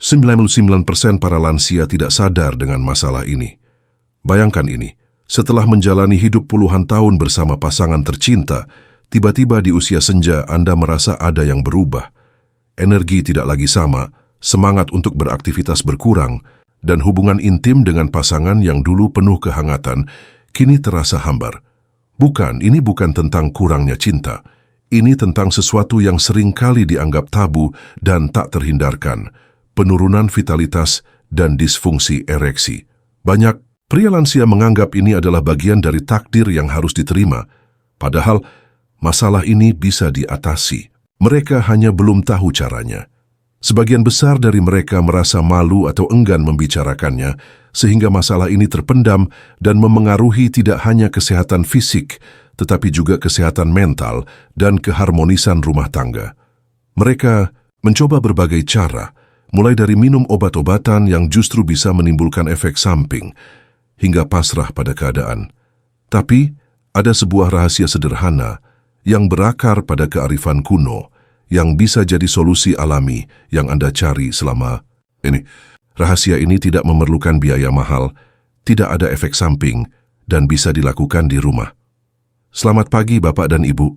99% para lansia tidak sadar dengan masalah ini. Bayangkan ini, setelah menjalani hidup puluhan tahun bersama pasangan tercinta, tiba-tiba di usia senja Anda merasa ada yang berubah. Energi tidak lagi sama, semangat untuk beraktivitas berkurang, dan hubungan intim dengan pasangan yang dulu penuh kehangatan, kini terasa hambar. Ini bukan tentang kurangnya cinta. Ini tentang sesuatu yang sering kali dianggap tabu dan tak terhindarkan. Penurunan vitalitas dan disfungsi ereksi. Banyak pria lansia menganggap ini adalah bagian dari takdir yang harus diterima. Padahal, masalah ini bisa diatasi. Mereka hanya belum tahu caranya. Sebagian besar dari mereka merasa malu atau enggan membicarakannya, sehingga masalah ini terpendam dan memengaruhi tidak hanya kesehatan fisik, tetapi juga kesehatan mental dan keharmonisan rumah tangga. Mereka mencoba berbagai cara, mulai dari minum obat-obatan yang justru bisa menimbulkan efek samping, hingga pasrah pada keadaan. Tapi, ada sebuah rahasia sederhana yang berakar pada kearifan kuno, yang bisa jadi solusi alami yang Anda cari selama ini. Rahasia ini tidak memerlukan biaya mahal, tidak ada efek samping, dan bisa dilakukan di rumah. Selamat pagi Bapak dan Ibu.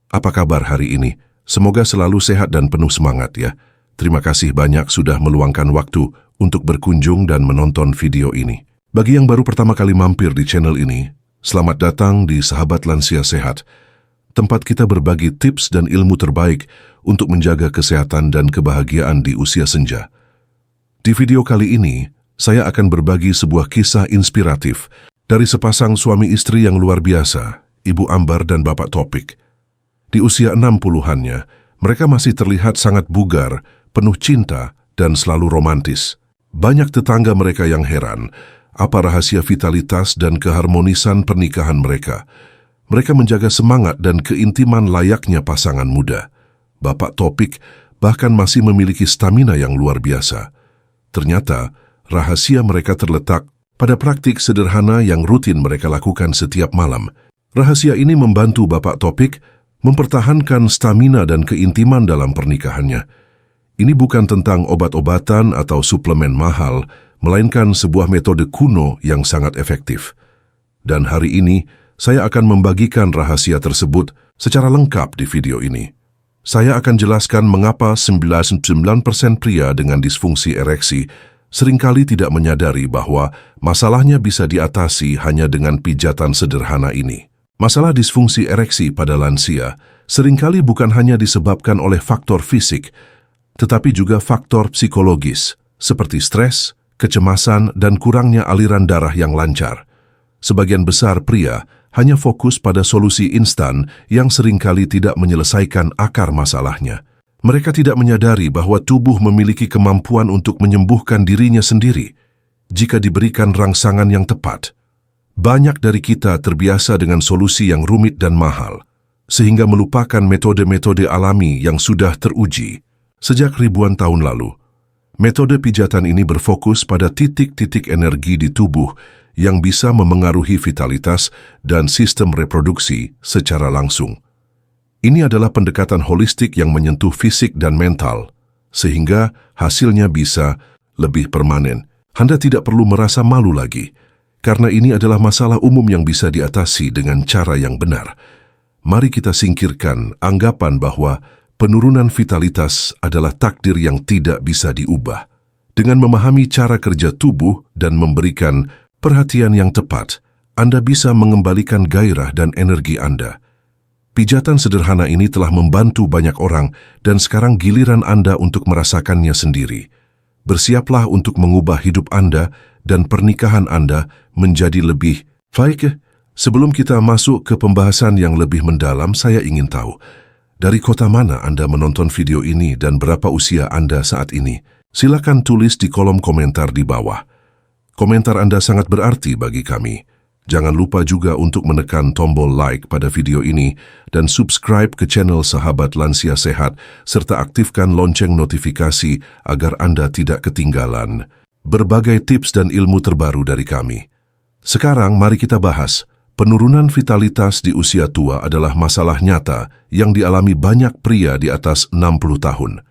Apa kabar hari ini? Semoga selalu sehat dan penuh semangat ya. Terima kasih banyak sudah meluangkan waktu untuk berkunjung dan menonton video ini. Bagi yang baru pertama kali mampir di channel ini, selamat datang di Sahabat Lansia Sehat, tempat kita berbagi tips dan ilmu terbaik untuk menjaga kesehatan dan kebahagiaan di usia senja. Di video kali ini, saya akan berbagi sebuah kisah inspiratif dari sepasang suami istri yang luar biasa, Ibu Ambar dan Bapak Topik. Di usia 60-annya, mereka masih terlihat sangat bugar, penuh cinta, dan selalu romantis. Banyak tetangga mereka yang heran, apa rahasia vitalitas dan keharmonisan pernikahan mereka. Mereka menjaga semangat dan keintiman layaknya pasangan muda. Bapak Topik bahkan masih memiliki stamina yang luar biasa. Ternyata, rahasia mereka terletak pada praktik sederhana yang rutin mereka lakukan setiap malam. Rahasia ini membantu Bapak Topik mempertahankan stamina dan keintiman dalam pernikahannya. Ini bukan tentang obat-obatan atau suplemen mahal, melainkan sebuah metode kuno yang sangat efektif. Dan hari ini, saya akan membagikan rahasia tersebut secara lengkap di video ini. Saya akan jelaskan mengapa 99% pria dengan disfungsi ereksi seringkali tidak menyadari bahwa masalahnya bisa diatasi hanya dengan pijatan sederhana ini. Masalah disfungsi ereksi pada lansia seringkali bukan hanya disebabkan oleh faktor fisik, tetapi juga faktor psikologis, seperti stres, kecemasan, dan kurangnya aliran darah yang lancar. Sebagian besar pria hanya fokus pada solusi instan yang seringkali tidak menyelesaikan akar masalahnya. Mereka tidak menyadari bahwa tubuh memiliki kemampuan untuk menyembuhkan dirinya sendiri jika diberikan rangsangan yang tepat. Banyak dari kita terbiasa dengan solusi yang rumit dan mahal, sehingga melupakan metode-metode alami yang sudah teruji sejak ribuan tahun lalu. Metode pijatan ini berfokus pada titik-titik energi di tubuh yang bisa memengaruhi vitalitas dan sistem reproduksi secara langsung. Ini adalah pendekatan holistik yang menyentuh fisik dan mental, sehingga hasilnya bisa lebih permanen. Anda tidak perlu merasa malu lagi, karena ini adalah masalah umum yang bisa diatasi dengan cara yang benar. Mari kita singkirkan anggapan bahwa penurunan vitalitas adalah takdir yang tidak bisa diubah. Dengan memahami cara kerja tubuh dan memberikan perhatian yang tepat, Anda bisa mengembalikan gairah dan energi Anda. Pijatan sederhana ini telah membantu banyak orang dan sekarang giliran Anda untuk merasakannya sendiri. Bersiaplah untuk mengubah hidup Anda dan pernikahan Anda menjadi lebih baik. Sebelum kita masuk ke pembahasan yang lebih mendalam, saya ingin tahu, dari kota mana Anda menonton video ini dan berapa usia Anda saat ini? Silakan tulis di kolom komentar di bawah. Komentar Anda sangat berarti bagi kami. Jangan lupa juga untuk menekan tombol like pada video ini dan subscribe ke channel Sahabat Lansia Sehat serta aktifkan lonceng notifikasi agar Anda tidak ketinggalan berbagai tips dan ilmu terbaru dari kami. Sekarang mari kita bahas. Penurunan vitalitas di usia tua adalah masalah nyata yang dialami banyak pria di atas 60 tahun.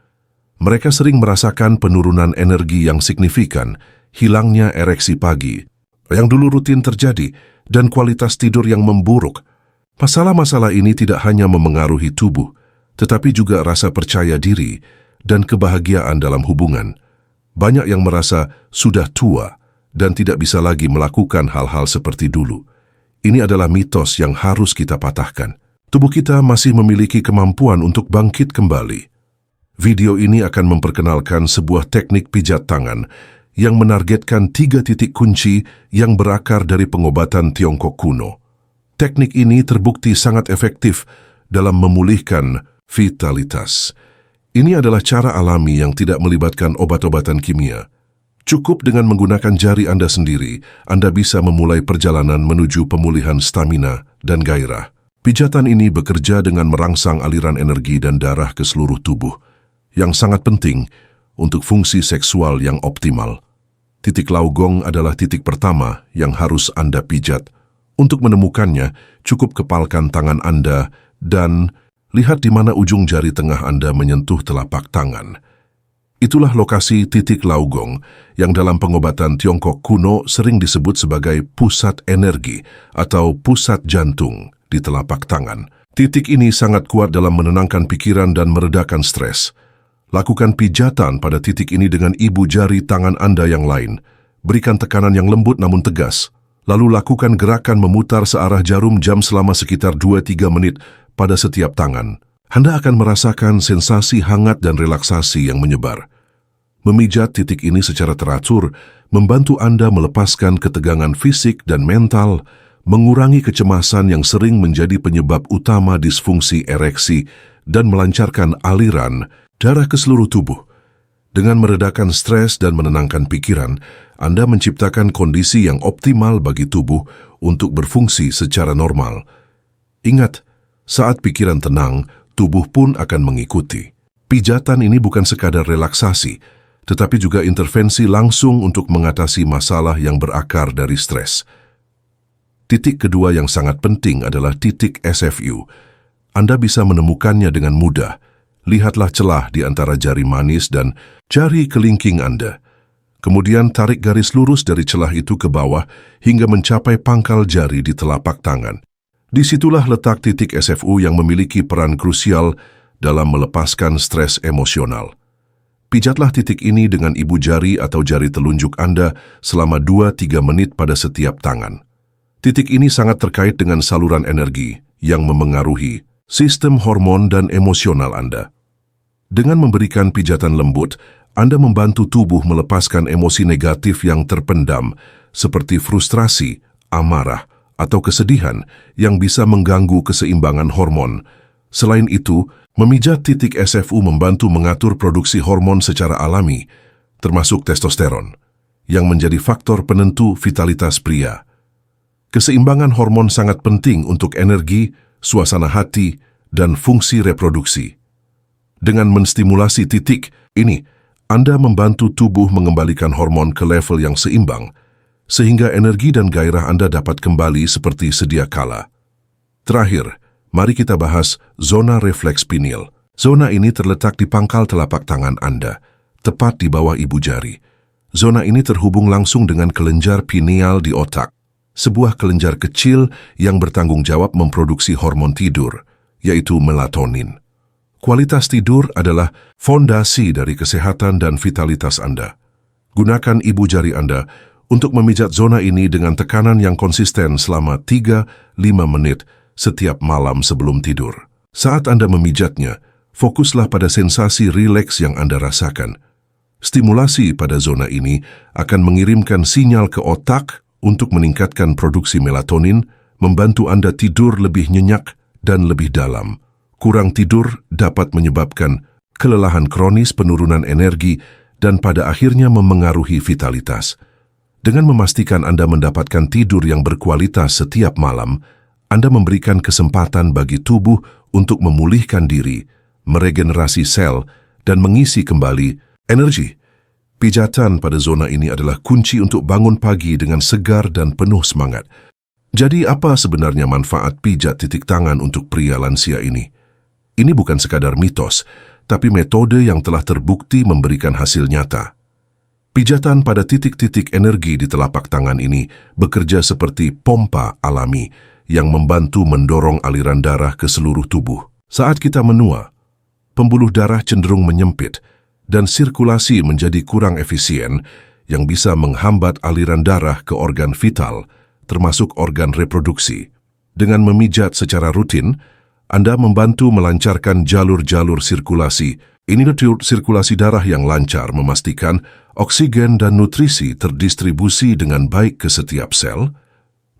Mereka sering merasakan penurunan energi yang signifikan, hilangnya ereksi pagi, yang dulu rutin terjadi, dan kualitas tidur yang memburuk. Masalah-masalah ini tidak hanya memengaruhi tubuh, tetapi juga rasa percaya diri dan kebahagiaan dalam hubungan. Banyak yang merasa sudah tua dan tidak bisa lagi melakukan hal-hal seperti dulu. Ini adalah mitos yang harus kita patahkan. Tubuh kita masih memiliki kemampuan untuk bangkit kembali. Video ini akan memperkenalkan sebuah teknik pijat tangan yang menargetkan 3 titik kunci yang berakar dari pengobatan Tiongkok kuno. Teknik ini terbukti sangat efektif dalam memulihkan vitalitas. Ini adalah cara alami yang tidak melibatkan obat-obatan kimia. Cukup dengan menggunakan jari Anda sendiri, Anda bisa memulai perjalanan menuju pemulihan stamina dan gairah. Pijatan ini bekerja dengan merangsang aliran energi dan darah ke seluruh tubuh, yang sangat penting untuk fungsi seksual yang optimal. Titik laugong adalah titik pertama yang harus Anda pijat. Untuk menemukannya, cukup kepalkan tangan Anda dan lihat di mana ujung jari tengah Anda menyentuh telapak tangan. Itulah lokasi titik laugong yang dalam pengobatan Tiongkok kuno sering disebut sebagai pusat energi atau pusat jantung di telapak tangan. Titik ini sangat kuat dalam menenangkan pikiran dan meredakan stres. Lakukan pijatan pada titik ini dengan ibu jari tangan Anda yang lain. Berikan tekanan yang lembut namun tegas. Lalu lakukan gerakan memutar searah jarum jam selama sekitar 2-3 menit pada setiap tangan. Anda akan merasakan sensasi hangat dan relaksasi yang menyebar. Memijat titik ini secara teratur membantu Anda melepaskan ketegangan fisik dan mental, mengurangi kecemasan yang sering menjadi penyebab utama disfungsi ereksi, dan melancarkan aliran darah ke seluruh tubuh. Dengan meredakan stres dan menenangkan pikiran, Anda menciptakan kondisi yang optimal bagi tubuh untuk berfungsi secara normal. Ingat, saat pikiran tenang, tubuh pun akan mengikuti. Pijatan ini bukan sekadar relaksasi, tetapi juga intervensi langsung untuk mengatasi masalah yang berakar dari stres. Titik kedua yang sangat penting adalah titik SFU. Anda bisa menemukannya dengan mudah. Lihatlah celah di antara jari manis dan jari kelingking Anda. Kemudian tarik garis lurus dari celah itu ke bawah hingga mencapai pangkal jari di telapak tangan. Disitulah letak titik SFU yang memiliki peran krusial dalam melepaskan stres emosional. Pijatlah titik ini dengan ibu jari atau jari telunjuk Anda selama 2-3 menit pada setiap tangan. Titik ini sangat terkait dengan saluran energi yang memengaruhi sistem hormon dan emosional Anda. Dengan memberikan pijatan lembut, Anda membantu tubuh melepaskan emosi negatif yang terpendam seperti frustrasi, amarah, atau kesedihan yang bisa mengganggu keseimbangan hormon. Selain itu, memijat titik SFU membantu mengatur produksi hormon secara alami, termasuk testosteron, yang menjadi faktor penentu vitalitas pria. Keseimbangan hormon sangat penting untuk energi, suasana hati, dan fungsi reproduksi. Dengan menstimulasi titik ini, Anda membantu tubuh mengembalikan hormon ke level yang seimbang, sehingga energi dan gairah Anda dapat kembali seperti sedia kala. Terakhir, mari kita bahas zona refleks pineal. Zona ini terletak di pangkal telapak tangan Anda, tepat di bawah ibu jari. Zona ini terhubung langsung dengan kelenjar pineal di otak, sebuah kelenjar kecil yang bertanggung jawab memproduksi hormon tidur, yaitu melatonin. Kualitas tidur adalah fondasi dari kesehatan dan vitalitas Anda. Gunakan ibu jari Anda untuk memijat zona ini dengan tekanan yang konsisten selama 3-5 menit setiap malam sebelum tidur. Saat Anda memijatnya, fokuslah pada sensasi rileks yang Anda rasakan. Stimulasi pada zona ini akan mengirimkan sinyal ke otak untuk meningkatkan produksi melatonin, membantu Anda tidur lebih nyenyak dan lebih dalam. Kurang tidur dapat menyebabkan kelelahan kronis, penurunan energi, dan pada akhirnya memengaruhi vitalitas. Dengan memastikan Anda mendapatkan tidur yang berkualitas setiap malam, Anda memberikan kesempatan bagi tubuh untuk memulihkan diri, meregenerasi sel, dan mengisi kembali energi. Pijatan pada zona ini adalah kunci untuk bangun pagi dengan segar dan penuh semangat. Jadi apa sebenarnya manfaat pijat titik tangan untuk pria lansia ini? Ini bukan sekadar mitos, tapi metode yang telah terbukti memberikan hasil nyata. Pijatan pada titik-titik energi di telapak tangan ini bekerja seperti pompa alami yang membantu mendorong aliran darah ke seluruh tubuh. Saat kita menua, pembuluh darah cenderung menyempit dan sirkulasi menjadi kurang efisien yang bisa menghambat aliran darah ke organ vital, termasuk organ reproduksi. Dengan memijat secara rutin, Anda membantu melancarkan jalur-jalur sirkulasi. Ini sirkulasi darah yang lancar memastikan oksigen dan nutrisi terdistribusi dengan baik ke setiap sel,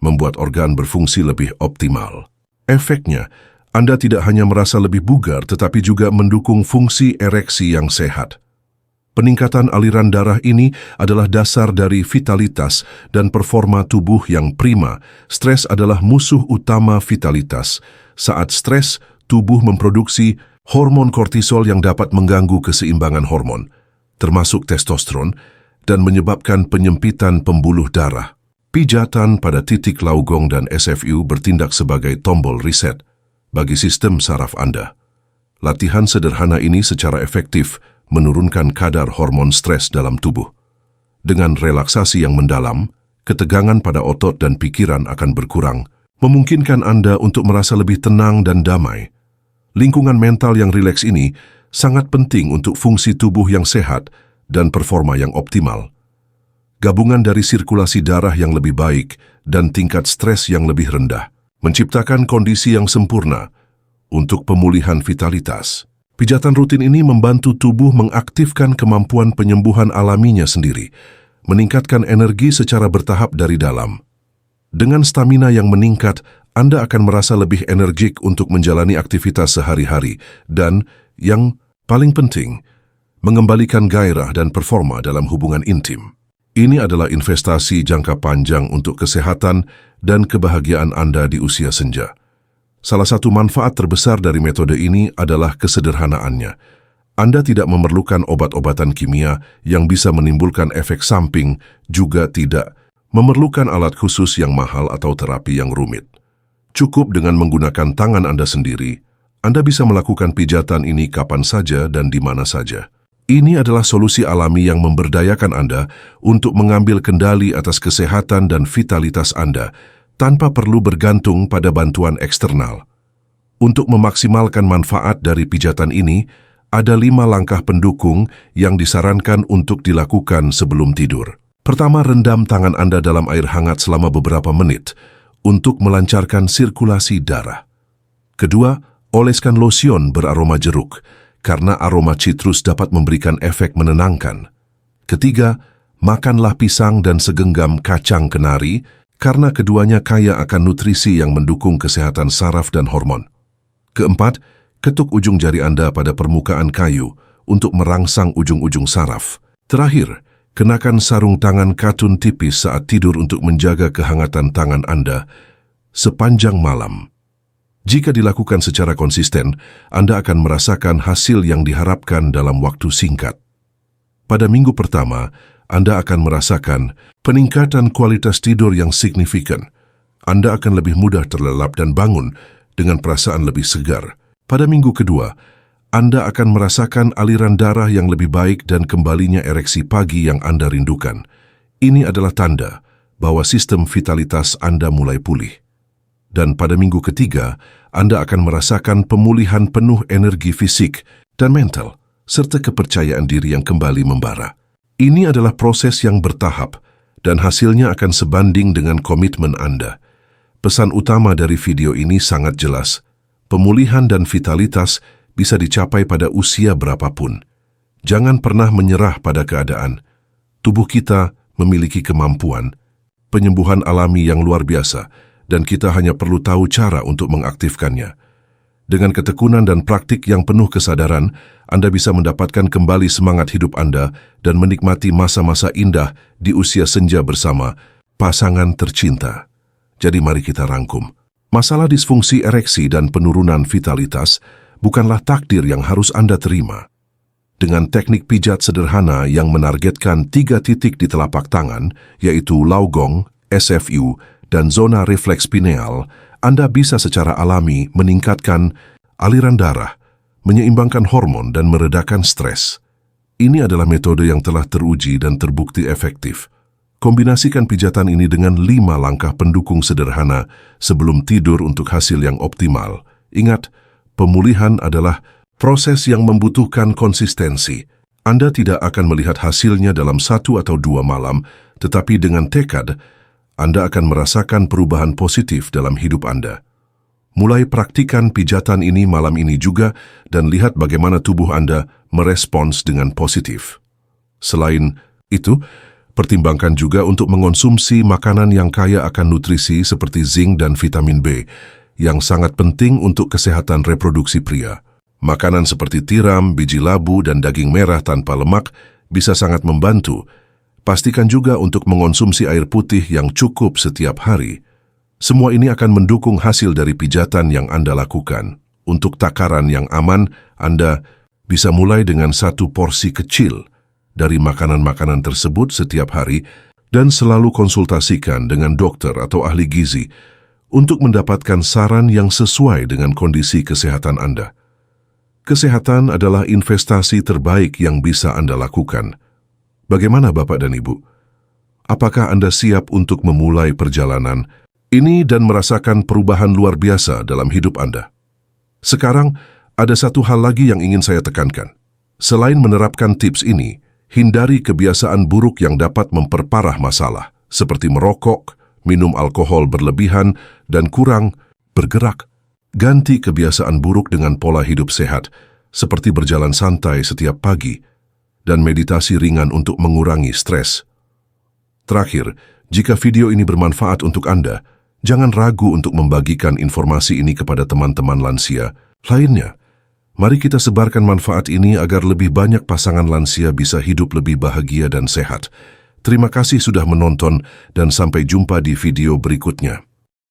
membuat organ berfungsi lebih optimal. Efeknya, Anda tidak hanya merasa lebih bugar tetapi juga mendukung fungsi ereksi yang sehat. Peningkatan aliran darah ini adalah dasar dari vitalitas dan performa tubuh yang prima. Stres adalah musuh utama vitalitas. Saat stres, tubuh memproduksi hormon kortisol yang dapat mengganggu keseimbangan hormon, termasuk testosteron, dan menyebabkan penyempitan pembuluh darah. Pijatan pada titik laugong dan SFU bertindak sebagai tombol reset bagi sistem saraf Anda. Latihan sederhana ini secara efektif menurunkan kadar hormon stres dalam tubuh. Dengan relaksasi yang mendalam, ketegangan pada otot dan pikiran akan berkurang, memungkinkan Anda untuk merasa lebih tenang dan damai. Lingkungan mental yang rileks ini sangat penting untuk fungsi tubuh yang sehat dan performa yang optimal. Gabungan dari sirkulasi darah yang lebih baik dan tingkat stres yang lebih rendah menciptakan kondisi yang sempurna untuk pemulihan vitalitas. Pijatan rutin ini membantu tubuh mengaktifkan kemampuan penyembuhan alaminya sendiri, meningkatkan energi secara bertahap dari dalam. Dengan stamina yang meningkat, Anda akan merasa lebih energik untuk menjalani aktivitas sehari-hari dan, yang paling penting, mengembalikan gairah dan performa dalam hubungan intim. Ini adalah investasi jangka panjang untuk kesehatan dan kebahagiaan Anda di usia senja. Salah satu manfaat terbesar dari metode ini adalah kesederhanaannya. Anda tidak memerlukan obat-obatan kimia yang bisa menimbulkan efek samping, juga tidak memerlukan alat khusus yang mahal atau terapi yang rumit. Cukup dengan menggunakan tangan Anda sendiri, Anda bisa melakukan pijatan ini kapan saja dan di mana saja. Ini adalah solusi alami yang memberdayakan Anda untuk mengambil kendali atas kesehatan dan vitalitas Anda tanpa perlu bergantung pada bantuan eksternal. Untuk memaksimalkan manfaat dari pijatan ini, ada 5 langkah pendukung yang disarankan untuk dilakukan sebelum tidur. Pertama, rendam tangan Anda dalam air hangat selama beberapa menit untuk melancarkan sirkulasi darah. Kedua, oleskan lotion beraroma jeruk, karena aroma citrus dapat memberikan efek menenangkan. Ketiga, makanlah pisang dan segenggam kacang kenari, karena keduanya kaya akan nutrisi yang mendukung kesehatan saraf dan hormon. Keempat, ketuk ujung jari Anda pada permukaan kayu untuk merangsang ujung-ujung saraf. Terakhir, kenakan sarung tangan katun tipis saat tidur untuk menjaga kehangatan tangan Anda sepanjang malam. Jika dilakukan secara konsisten, Anda akan merasakan hasil yang diharapkan dalam waktu singkat. Pada minggu pertama, Anda akan merasakan peningkatan kualitas tidur yang signifikan. Anda akan lebih mudah terlelap dan bangun dengan perasaan lebih segar. Pada minggu kedua, Anda akan merasakan aliran darah yang lebih baik dan kembalinya ereksi pagi yang Anda rindukan. Ini adalah tanda bahwa sistem vitalitas Anda mulai pulih. Dan pada minggu ketiga, Anda akan merasakan pemulihan penuh energi fisik dan mental, serta kepercayaan diri yang kembali membara. Ini adalah proses yang bertahap, dan hasilnya akan sebanding dengan komitmen Anda. Pesan utama dari video ini sangat jelas. Pemulihan dan vitalitas bisa dicapai pada usia berapapun. Jangan pernah menyerah pada keadaan. Tubuh kita memiliki kemampuan, penyembuhan alami yang luar biasa, dan kita hanya perlu tahu cara untuk mengaktifkannya. Dengan ketekunan dan praktik yang penuh kesadaran, Anda bisa mendapatkan kembali semangat hidup Anda dan menikmati masa-masa indah di usia senja bersama pasangan tercinta. Jadi mari kita rangkum. Masalah disfungsi ereksi dan penurunan vitalitas bukanlah takdir yang harus Anda terima. Dengan teknik pijat sederhana yang menargetkan 3 titik di telapak tangan, yaitu laugong, SFU, dan zona refleks pineal, Anda bisa secara alami meningkatkan aliran darah, menyeimbangkan hormon dan meredakan stres. Ini adalah metode yang telah teruji dan terbukti efektif. Kombinasikan pijatan ini dengan 5 langkah pendukung sederhana sebelum tidur untuk hasil yang optimal. Ingat, pemulihan adalah proses yang membutuhkan konsistensi. Anda tidak akan melihat hasilnya dalam 1 atau 2 malam, tetapi dengan tekad, Anda akan merasakan perubahan positif dalam hidup Anda. Mulai praktikan pijatan ini malam ini juga dan lihat bagaimana tubuh Anda merespons dengan positif. Selain itu, pertimbangkan juga untuk mengonsumsi makanan yang kaya akan nutrisi seperti zinc dan vitamin B, yang sangat penting untuk kesehatan reproduksi pria. Makanan seperti tiram, biji labu, dan daging merah tanpa lemak bisa sangat membantu. Pastikan juga untuk mengonsumsi air putih yang cukup setiap hari. Semua ini akan mendukung hasil dari pijatan yang Anda lakukan. Untuk takaran yang aman, Anda bisa mulai dengan 1 porsi kecil dari makanan-makanan tersebut setiap hari dan selalu konsultasikan dengan dokter atau ahli gizi untuk mendapatkan saran yang sesuai dengan kondisi kesehatan Anda. Kesehatan adalah investasi terbaik yang bisa Anda lakukan. Bagaimana Bapak dan Ibu? Apakah Anda siap untuk memulai perjalanan ini dan merasakan perubahan luar biasa dalam hidup Anda? Sekarang, ada satu hal lagi yang ingin saya tekankan. Selain menerapkan tips ini, hindari kebiasaan buruk yang dapat memperparah masalah, seperti merokok, minum alkohol berlebihan, dan kurang bergerak. Ganti kebiasaan buruk dengan pola hidup sehat, seperti berjalan santai setiap pagi, dan meditasi ringan untuk mengurangi stres. Terakhir, jika video ini bermanfaat untuk Anda, jangan ragu untuk membagikan informasi ini kepada teman-teman lansia lainnya. Mari kita sebarkan manfaat ini agar lebih banyak pasangan lansia bisa hidup lebih bahagia dan sehat. Terima kasih sudah menonton dan sampai jumpa di video berikutnya.